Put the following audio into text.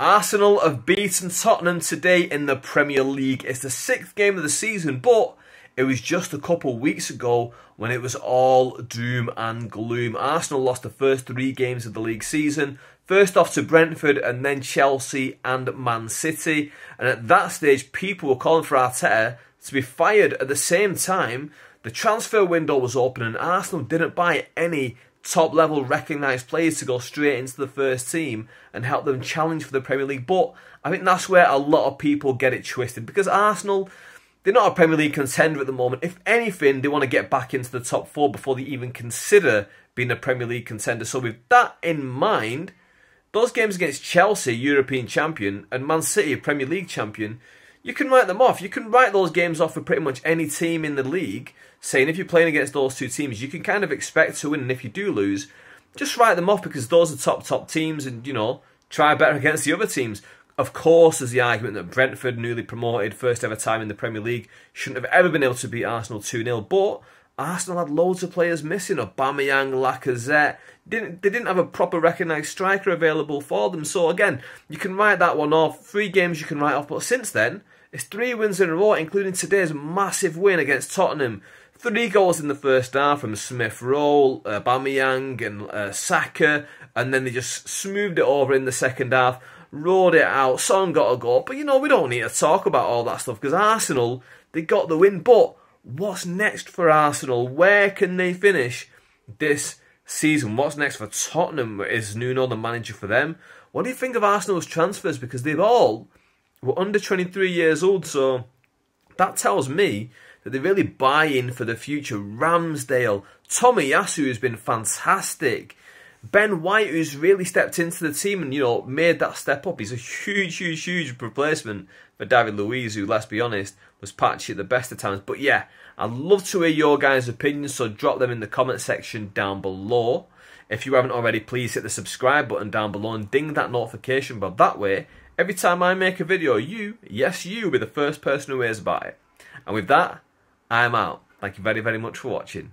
Arsenal have beaten Tottenham today in the Premier League. It's the 6th game of the season, but it was just a couple weeks ago when it was all doom and gloom. Arsenal lost the first 3 games of the league season. First off to Brentford and then Chelsea and Man City. And at that stage, people were calling for Arteta to be fired. At the same time, the transfer window was open and Arsenal didn't buy any top-level recognised players to go straight into the first team and help them challenge for the Premier League. But I think that's where a lot of people get it twisted, because Arsenal, they're not a Premier League contender at the moment. If anything, they want to get back into the top 4 before they even consider being a Premier League contender. So with that in mind, those games against Chelsea, European champion, and Man City, Premier League champion, you can write them off. You can write those games off for pretty much any team in the league, saying if you're playing against those 2 teams, you can kind of expect to win, and if you do lose, just write them off because those are top teams and, you know, try better against the other teams. Of course, there's the argument that Brentford, newly promoted, first ever time in the Premier League, shouldn't have ever been able to beat Arsenal 2-0, but Arsenal had loads of players missing. Aubameyang, Lacazette, they didn't have a proper recognised striker available for them. So again, you can write that one off. 3 games you can write off, but since then, it's 3 wins in a row, including today's massive win against Tottenham. 3 goals in the first half from Smith Rowe, Aubameyang and Saka, and then they just smoothed it over in the second half, rode it out. Son got a goal, but you know, we don't need to talk about all that stuff because Arsenal, they got the win. But what's next for Arsenal? Where can they finish this season? What's next for Tottenham? Is Nuno the manager for them? What do you think of Arsenal's transfers? Because they've all were under 23 years old, so that tells me that they really buy in for the future. Ramsdale, Tomiyasu has been fantastic. Ben White, who's really stepped into the team and, you know, made that step up. He's a huge replacement for David Luiz, who, let's be honest, was patchy at the best of times. But yeah, I'd love to hear your guys' opinions, so drop them in the comment section down below. If you haven't already, please hit the subscribe button down below and ding that notification bell. That way, every time I make a video, you, yes you, will be the first person who hears about it. And with that, I'm out. Thank you very much for watching.